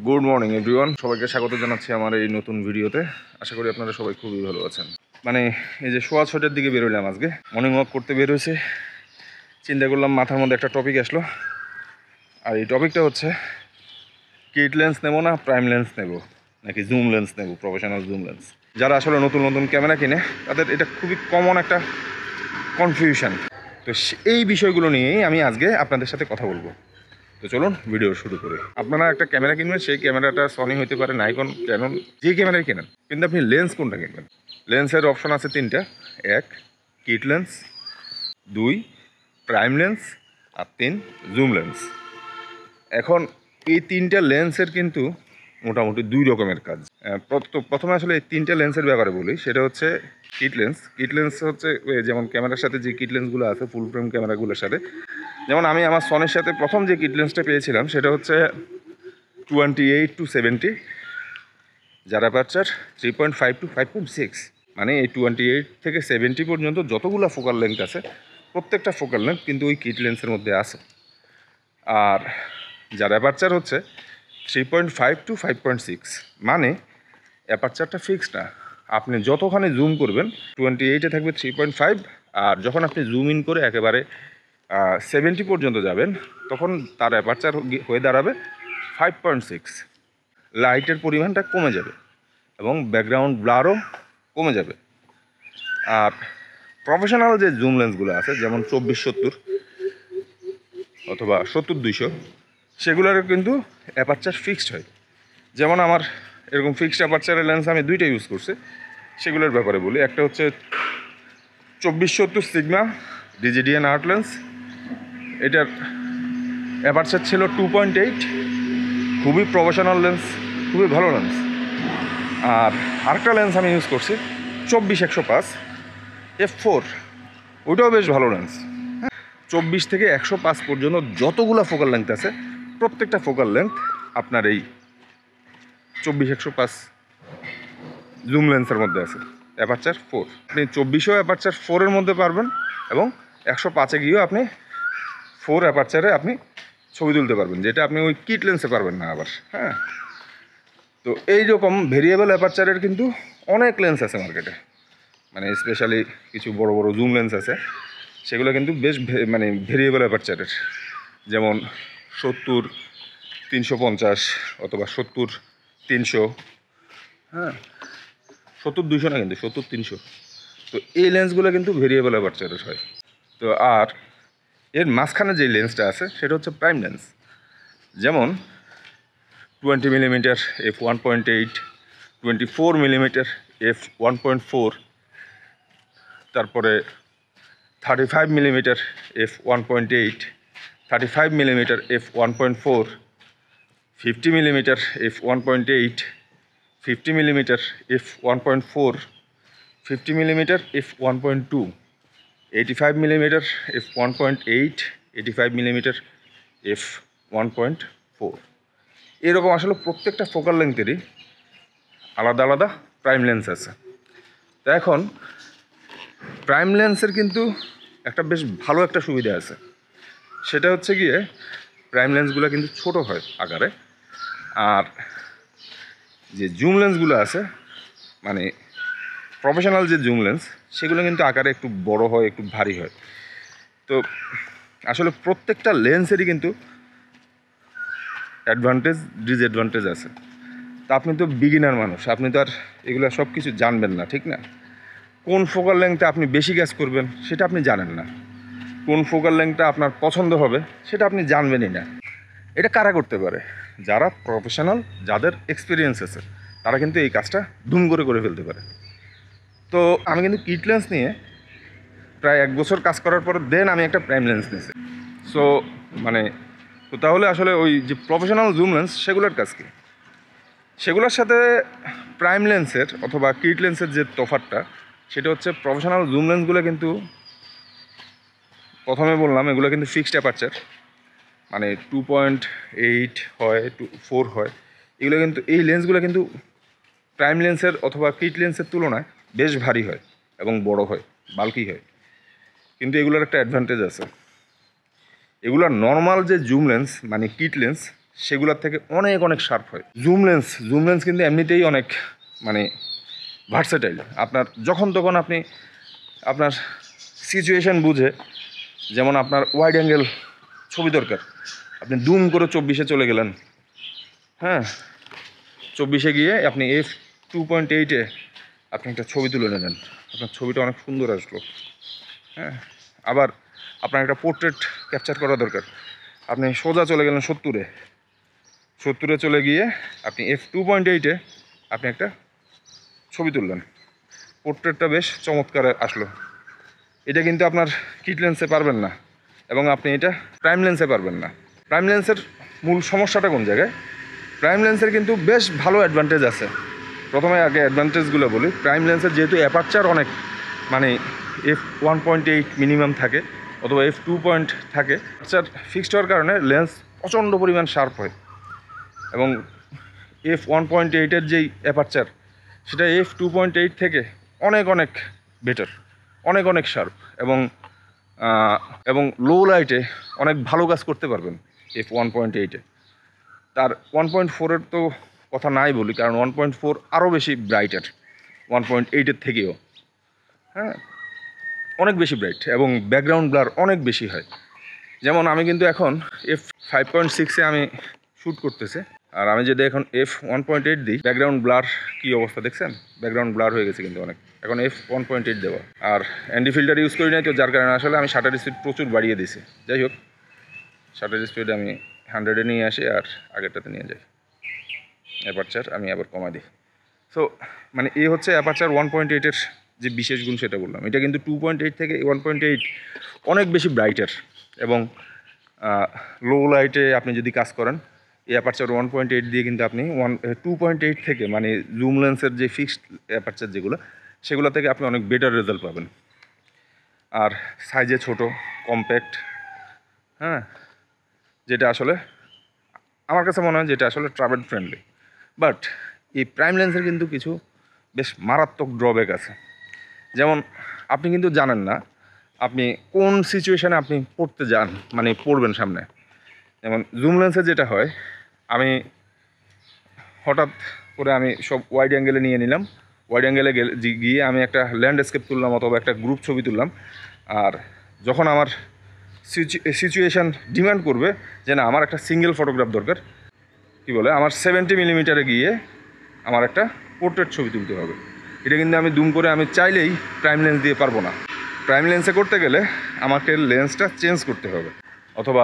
Good morning everyone, সবাইকে স্বাগত জানাচ্ছি আমার এই নতুন ভিডিওতে। আশা করি আপনারা সবাই খুবই ভালো আছেন। এই যে 6:30-র দিকে বেরোলাম আজকে, মর্নিং ওয়াক করতে বের হয়েছে। চিন্তা করলাম মাথার মধ্যে একটা টপিক আসলো, আর এই টপিকটা হচ্ছে কিট লেন্স নেবো না প্রাইম লেন্স নেব নাকি জুম লেন্স নেব, প্রফেশনাল জুম লেন্স। যারা আসলে নতুন নতুন ক্যামেরা কিনে তাদের এটা খুবই কমন একটা কনফিউশন। তো এই বিষয়গুলো নিয়েই আমি আজকে আপনাদের সাথে কথা বলবো। তো চলুন ভিডিও শুরু করি। আপনারা একটা ক্যামেরা কিনবেন, সেই ক্যামেরাটা সনি হতে পারে, নাইকন, ক্যানন, যে ক্যামেরাই কেনেন, কিন্তু আপনি লেন্স কোনটা কিনবেন? লেন্সের অপশন আছে তিনটা। 1 কিট লেন্স, 2 প্রাইম লেন্স, আর 3 জুম লেন্স। এখন এই তিনটা লেন্সের কিন্তু মোটামুটি 2 রকমের কাজ। প্রথমে আসলে এই তিনটা লেন্সের ব্যাপারে বলি। সেটা হচ্ছে কিট লেন্স। কিট লেন্স হচ্ছে যেমন ক্যামেরার সাথে যে কিট লেন্সগুলো আছে ফুল ফ্রেম ক্যামেরাগুলোর সাথে, যেমন আমি আমার সনির সাথে প্রথম যে কিট লেন্সটা পেয়েছিলাম সেটা হচ্ছে 28-70, যার অ্যাপারচার 3.5-5.6। মানে এই 28 থেকে 70 পর্যন্ত যতগুলো ফোকাল লেন্থ আছে প্রত্যেকটা ফোকাল লেন্থ কিন্তু ওই কিট লেন্সের মধ্যে আছে। আর যার অ্যাপারচার হচ্ছে 3.5-5.6, মানে অ্যাপারচারটা ফিক্সড না। আপনি যতখানি জুম করবেন 28-এ থাকবে 3.5, আর যখন আপনি জুম ইন করে একেবারে 70 পর্যন্ত যাবেন তখন তার অ্যাপারচার হয়ে দাঁড়াবে 5.6। লাইটের পরিমাণটা কমে যাবে এবং ব্যাকগ্রাউন্ড ব্লারও কমে যাবে। আর প্রফেশনাল যে জুম লেন্সগুলো আছে যেমন 24-70 অথবা 70-200, সেগুলোর কিন্তু অ্যাপারচার ফিক্সড হয়। যেমন আমার এরকম ফিক্সড অ্যাপারচারের লেন্স আমি দুইটা ইউজ করছি, সেগুলোর ব্যাপারে বলি। একটা হচ্ছে 24-70 সিগমা ডিজিডিএন আর্ট লেন্স। এটার অ্যাপারচার ছিল 2.8, খুবই প্রফেশনাল লেন্স, খুবই ভালো লেন্স। আর আরেকটা লেন্স আমি ইউজ করছি 24-105 f4, ওইটাও বেশ ভালো লেন্স। 24 থেকে 105 পর্যন্ত যতগুলো ফোকাল লেন্থ আছে প্রত্যেকটা ফোকাল লেন্থ আপনার এই 24-105 জুম লেন্সের মধ্যে আছে। অ্যাপারচার 4, আপনি 24-এও অ্যাপারচার 4-এর মধ্যে পারবেন এবং 105-এ গিয়েও আপনি 4 অ্যাপারচারে আপনি ছবি তুলতে পারবেন, যেটা আপনি ওই কিট লেন্সে পারবেন না আবার। হ্যাঁ, তো এইরকম ভেরিয়েবল অ্যাপারচারের কিন্তু অনেক লেন্স আছে মার্কেটে। স্পেশালি কিছু বড় বড় জুম লেন্স আছে, সেগুলো কিন্তু বেশ ভেরিয়েবল অ্যাপারচারের, যেমন 70-350 অথবা 70-300। হ্যাঁ, 70-200 না, কিন্তু 70-300। তো এই লেন্সগুলো কিন্তু ভেরিয়েবল অ্যাপারচারের হয়। তো আর এর মাঝখানে যে লেন্সটা আছে সেটা হচ্ছে প্রাইম লেন্স। যেমন 20mm f1.8, 24mm f1.4, তারপরে 35mm f1.8, 35mm f1.4, 50mm f1.8, 50mm f1.4, 50mm f1.2, 85mm f1.8, 85mm f1.4। এরকম আসলে প্রত্যেকটা ফোকাল লেন্থেরই আলাদা আলাদা প্রাইম লেন্স আছে। তো এখন প্রাইম লেন্সের কিন্তু একটা বেশ ভালো একটা সুবিধা আছে, সেটা হচ্ছে গিয়ে প্রাইম লেন্সগুলো কিন্তু ছোট হয় আকারে, আর যে জুম লেন্সগুলো আছে প্রফেশনাল যে জুম লেন্স সেগুলো কিন্তু আকারে একটু বড় হয়, একটু ভারী হয়। তো আসলে প্রত্যেকটা লেন্সেরই কিন্তু অ্যাডভান্টেজ ডিসঅ্যাডভান্টেজ আছে। তা আপনি তো বিগিনার মানুষ, আপনি তো আর এগুলো সব কিছু জানবেন না, ঠিক না? কোন ফোকাল লেন্থে আপনি বেশি কাজ করবেন সেটা আপনি জানেন না, কোন ফোকাল লেন্থটা আপনার পছন্দ হবে সেটা আপনি জানবেনই না। এটা কারা করতে পারে? যারা প্রফেশনাল, যাদের এক্সপিরিয়েন্স আছে, তারা কিন্তু এই কাজটা ধুম করে ফেলতে পারে। তো আমি কিন্তু কিট লেন্স নিয়ে প্রায় 1 বছর কাজ করার পর দেন আমি একটা প্রাইম লেন্স নিয়েছি। সো তো তাহলে আসলে ওই যে প্রফেশনাল জুম লেন্স সেগুলোর কাজ কি? সেগুলোর সাথে প্রাইম লেন্সের অথবা কিট লেন্সের যে তফাৎটা সেটা হচ্ছে, প্রফেশনাল জুম লেন্সগুলো কিন্তু প্রথমে বললাম এগুলো কিন্তু ফিক্সড অ্যাপারচার, 2.8 হয়, 4 হয়। এগুলো কিন্তু এই লেন্সগুলো কিন্তু প্রাইম লেন্সের অথবা কিট লেন্সের তুলনায় বেশ ভারী হয় এবং বড় হয়, বাল্কি হয়। কিন্তু এগুলোর একটা অ্যাডভান্টেজ আছে, এগুলোর নর্মাল যে জুম লেন্স কিট লেন্স সেগুলোর থেকে অনেক অনেক শার্প হয়। জুম লেন্স কিন্তু এমনিতেই অনেক মানে ভার্সেটাইল। আপনার যখন তখন আপনি আপনার সিচুয়েশান বুঝে, যেমন আপনার ওয়াইড অ্যাঙ্গেল ছবি দরকার, আপনি দুম করে 24-এ চলে গেলেন, হ্যাঁ 24-এ গিয়ে আপনি f2.8-এ আপনি একটা ছবি তুলে নিলেন, আপনার ছবিটা অনেক সুন্দর আসলো। হ্যাঁ, আবার আপনার একটা পোর্ট্রেট ক্যাপচার করা দরকার, আপনি সোজা চলে গেলেন 70-এ চলে গিয়ে আপনি f2.8-এ আপনি একটা ছবি তুললেন, পোর্ট্রেটটা বেশ চমৎকার আসলো। এটা কিন্তু আপনার কিট লেন্সে পারবেন না, এবং আপনি এটা প্রাইম লেন্সে পারবেন না। প্রাইম লেন্সের মূল সমস্যাটা কোন জায়গায়? প্রাইম লেন্সের কিন্তু বেশ ভালো অ্যাডভান্টেজ আছে। প্রথমে আগে অ্যাডভান্টেজগুলো বলি। প্রাইম লেন্সের যেহেতু অ্যাপারচার অনেক মানে f1.8 মিনিমাম থাকে অথবা f2 পয়েন্ট থাকে, অ্যাপারচার ফিক্সড হওয়ার কারণে লেন্স প্রচণ্ড পরিমাণ শার্প হয়, এবং f1.8-এর যেই অ্যাপারচার সেটা f2.8 থেকে অনেক অনেক বেটার, অনেক অনেক শার্প, এবং লো লাইটে অনেক ভালো কাজ করতে পারবেন f1.8-এ। তার 1.4-এর তো কথা নাই বলি, কারণ 1.4 আরও বেশি ব্রাইটার 1.8-এর থেকেও, হ্যাঁ অনেক বেশি ব্রাইট, এবং ব্যাকগ্রাউন্ড ব্লার অনেক বেশি হয়। যেমন আমি কিন্তু এখন f5.6-এ আমি শ্যুট করতেছি, আর আমি যদি এখন f1.8 দিই, ব্যাকগ্রাউন্ড ব্লার কী অবস্থা দেখছেন? ব্যাকগ্রাউন্ড ব্লার হয়ে গেছে কিন্তু অনেক, এখন f1.8 দেওয়া। আর অ্যান্ডি ফিল্টার ইউজ করি নাই তো, যার কারণে আসলে আমি শাটার স্পিড প্রচুর বাড়িয়ে দিছি। যাই হোক, শাটার স্পিড আমি 100-এ নিয়ে আসি আর আগেরটাতে নিয়ে যাই, অ্যাপারচার আমি আবার কমাই দিই। সো মানে এই হচ্ছে অ্যাপারচার 1.8-এর যে বিশেষ গুণ সেটা বললাম। এটা কিন্তু 2.8 থেকে 1.8 অনেক বেশি ব্রাইটার, এবং লো লাইটে আপনি যদি কাজ করেন এই অ্যাপারচার 1.8 দিয়ে কিন্তু আপনি 2.8 থেকে মানে জুম লেন্সের যে ফিক্সড অ্যাপারচার সেগুলো থেকে আপনি অনেক বেটার রেজাল্ট পাবেন। আর সাইজে ছোট, কম্প্যাক্ট, হ্যাঁ যেটা আসলে আমার কাছে মনে হয় যেটা আসলে ট্রাভেল ফ্রেন্ডলি। বাট এই প্রাইম লেন্সের কিন্তু কিছু বেশ মারাত্মক ড্রব্যাক আছে। যেমন আপনি কিন্তু জানেন না আপনি কোন সিচুয়েশানে আপনি পড়বেন সামনে। যেমন জুম লেন্সে যেটা হয়, আমি হঠাৎ করে আমি সব ওয়াইড অ্যাঙ্গেলে নিয়ে নিলাম, ওয়াইড অ্যাঙ্গেলে গিয়ে আমি একটা ল্যান্ডস্কেপ তুললাম অথবা একটা গ্রুপ ছবি তুললাম, আর যখন আমার সিচুয়েশান ডিমান্ড করবে যে না আমার একটা সিঙ্গেল ফটোগ্রাফ দরকার, আমার 70 মিলিমিটারে গিয়ে আমার একটা পোর্ট্রেট ছবি তুলতে হবে, এটা কিন্তু আমি দুম করে আমি চাইলেই প্রাইম লেন্স দিয়ে পারবো না। প্রাইম লেন্সে করতে গেলে আমাকে লেন্সটা চেঞ্জ করতে হবে, অথবা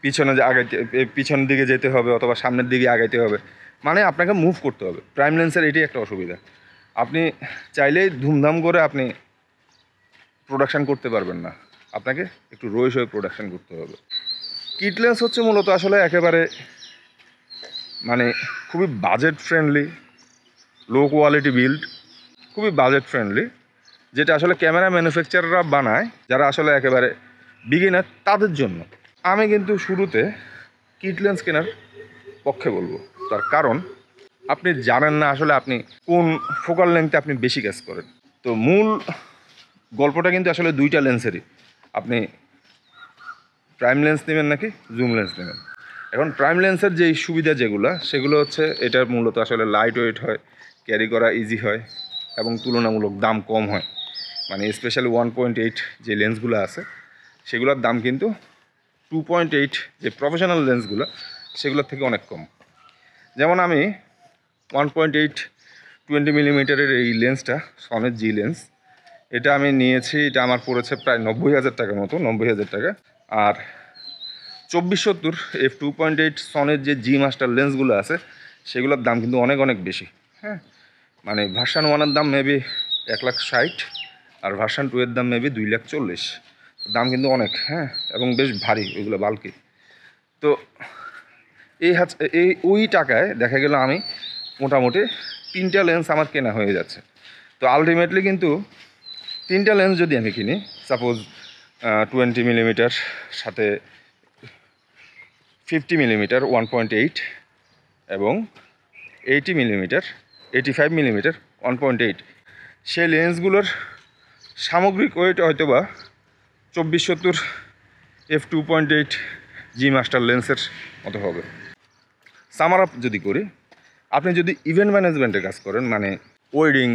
পিছনের দিকে যেতে হবে, অথবা সামনের দিকে আগাইতে হবে, মানে আপনাকে মুভ করতে হবে। প্রাইম লেন্সের এটাই একটা অসুবিধা, আপনি চাইলেই ধুমধাম করে আপনি প্রোডাকশান করতে পারবেন না, আপনাকে একটু রইস হয়ে প্রোডাকশান করতে হবে। কিট লেন্স হচ্ছে মূলত আসলে একেবারে মানে খুবই budget friendly, low quality build, খুবই বাজেট ফ্রেন্ডলি, যেটা আসলে ক্যামেরা ম্যানুফ্যাকচারাররা বানায় যারা আসলে একেবারে বিগিনার তাদের জন্য। আমি কিন্তু শুরুতে কিট লেন্স কেনার পক্ষে বলবো, তার কারণ আপনি জানেন না আসলে আপনি কোন ফোকাল লেন্থে আপনি বেশি কাজ করেন। তো মূল গল্পটা কিন্তু আসলে দুইটা লেন্সেরই, আপনি প্রাইম লেন্স নেবেন নাকি জুম লেন্স নেবেন। এখন প্রাইম লেন্সের যেই সুবিধা সেগুলো হচ্ছে এটা মূলত আসলে লাইট ওয়েট হয়, ক্যারি করা ইজি হয়, এবং তুলনামূলক দাম কম হয়। মানে স্পেশালি 1.8 যে লেন্সগুলো আছে সেগুলোর দাম কিন্তু 2.8 যে প্রফেশনাল লেন্সগুলো সেগুলোর থেকে অনেক কম। যেমন আমি 1.8 20 মিলিমিটারের এই লেন্সটা, সনের জি লেন্স, এটা আমি নিয়েছি, এটা আমার পড়েছে প্রায় 90,000 টাকার মতো, 90,000 টাকা। আর 2470 f2.8 সনের যে জি মাস্টার লেন্সগুলো আছে সেগুলোর দাম কিন্তু অনেক অনেক বেশি। হ্যাঁ, মানে ভার্সান 1-এর দাম মেবি 1,60,000, আর ভার্সান 2-এর দাম মেবি 2,40,000। দাম কিন্তু অনেক, হ্যাঁ, এবং বেশ ভারী, ওইগুলো বাল্কি। তো ওই টাকায় দেখা গেল আমি মোটামুটি 3টা লেন্স আমার কেনা হয়ে যাচ্ছে। তো আলটিমেটলি কিন্তু 3টা লেন্স যদি আমি কিনি, সাপোজ 20 মিলিমিটার সাথে 50 মিলিমিটার 1.8 এবং 80 মিলিমিটার 85 মিলিমিটার 1.8, সেই লেন্সগুলোর সামগ্রিক ওয়েট হয়তো বা 2470 f2.8 জি মাস্টার লেন্সের মতো হবে। সামার আপ যদি করি, আপনি যদি ইভেন্ট ম্যানেজমেন্টে কাজ করেন, মানে ওয়েডিং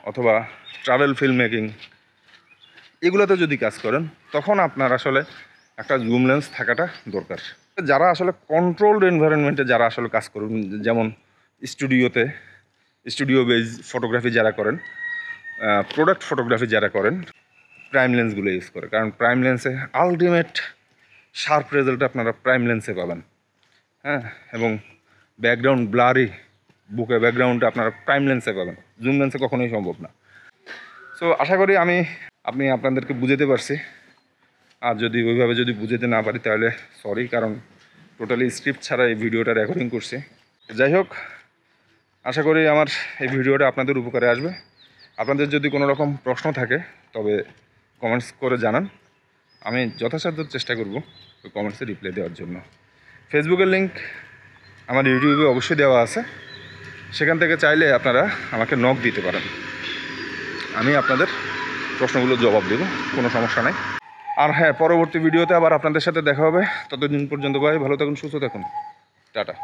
অথবা ট্রাভেল ফিল্ম মেকিং, এগুলোতে যদি কাজ করেন, তখন আপনার আসলে একটা জুম লেন্স থাকাটা দরকার। যারা আসলে কন্ট্রোলড এনভায়রনমেন্টে যারা আসলে কাজ করুন, যেমন স্টুডিও বেজ ফটোগ্রাফি যারা করেন, প্রোডাক্ট ফটোগ্রাফি যারা করেন, প্রাইম লেন্সগুলো ইউজ করে। কারণ প্রাইম লেন্সে আলটিমেট শার্প রেজাল্ট আপনারা প্রাইম লেন্সে পাবেন। হ্যাঁ, এবং ব্যাকগ্রাউন্ড ব্লারি, বুকে ব্যাকগ্রাউন্ডে আপনারা প্রাইম লেন্সে পাবেন, জুম লেন্সে কখনোই সম্ভব না। সো আশা করি আমি আপনাদেরকে বুঝাতে পারছি। আর যদি ওইভাবে যদি বুঝাতে না পারি তাহলে সরি, কারণ টোটালি স্ক্রিপ্ট ছাড়া এই ভিডিওটা রেকর্ডিং করছি। যাই হোক, আশা করি আমার এই ভিডিওটা আপনাদের উপকারে আসবে। আপনাদের যদি কোনো রকম প্রশ্ন থাকে তবে কমেন্টস করে জানান, আমি যথাসাধ্য চেষ্টা করব ওই কমেন্টসে রিপ্লাই দেওয়ার জন্য। ফেসবুকের লিঙ্ক আমার ইউটিউবে অবশ্যই দেওয়া আছে, সেখান থেকে চাইলে আপনারা আমাকে নক দিতে পারেন, আমি আপনাদের প্রশ্নগুলো জবাব দেব, কোনো সমস্যা নাই। আর হ্যাঁ, পরবর্তী ভিডিওতে আবার আপনাদের সাথে দেখা হবে। ততদিন পর্যন্ত ভাই ভালো থাকুন, সুস্থ থাকুন, টাটা।